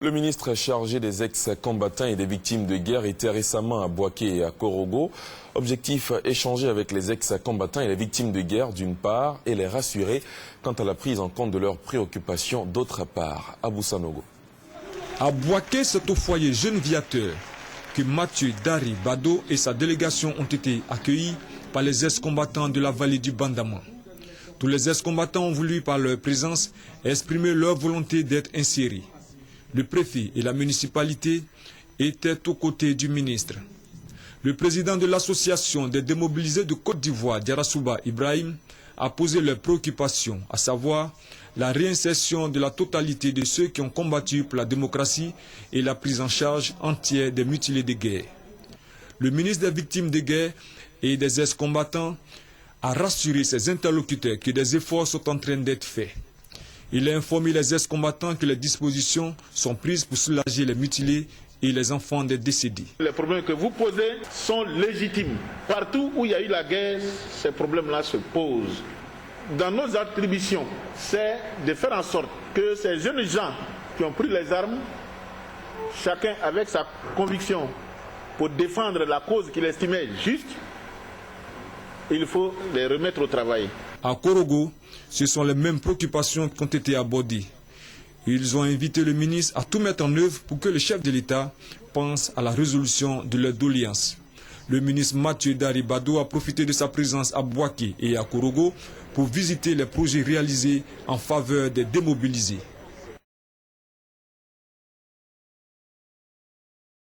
Le ministre chargé des ex-combattants et des victimes de guerre était récemment à Boaké et à Korogo. Objectif, échanger avec les ex-combattants et les victimes de guerre d'une part et les rassurer quant à la prise en compte de leurs préoccupations d'autre part. Abou Sanogo. À Boaké, c'est au foyer Jeune Viateur que Mathieu Dari Bado et sa délégation ont été accueillis par les ex-combattants de la vallée du Bandama. Tous les ex-combattants ont voulu, par leur présence, exprimer leur volonté d'être insérés. Le préfet et la municipalité étaient aux côtés du ministre. Le président de l'association des démobilisés de Côte d'Ivoire, Diarasouba Ibrahim, a posé leurs préoccupations, à savoir la réinsertion de la totalité de ceux qui ont combattu pour la démocratie et la prise en charge entière des mutilés de guerre. Le ministre des victimes de guerre et des ex-combattants a rassuré ses interlocuteurs que des efforts sont en train d'être faits. Il a informé les ex-combattants que les dispositions sont prises pour soulager les mutilés et les enfants des décédés. Les problèmes que vous posez sont légitimes. Partout où il y a eu la guerre, ces problèmes-là se posent. Dans nos attributions, c'est de faire en sorte que ces jeunes gens qui ont pris les armes, chacun avec sa conviction pour défendre la cause qu'il estimait juste, il faut les remettre au travail. À Korogo, ce sont les mêmes préoccupations qui ont été abordées. Ils ont invité le ministre à tout mettre en œuvre pour que le chef de l'État pense à la résolution de leurs doléances. Le ministre Mathieu Dari Bado a profité de sa présence à Boaké et à Korogo pour visiter les projets réalisés en faveur des démobilisés.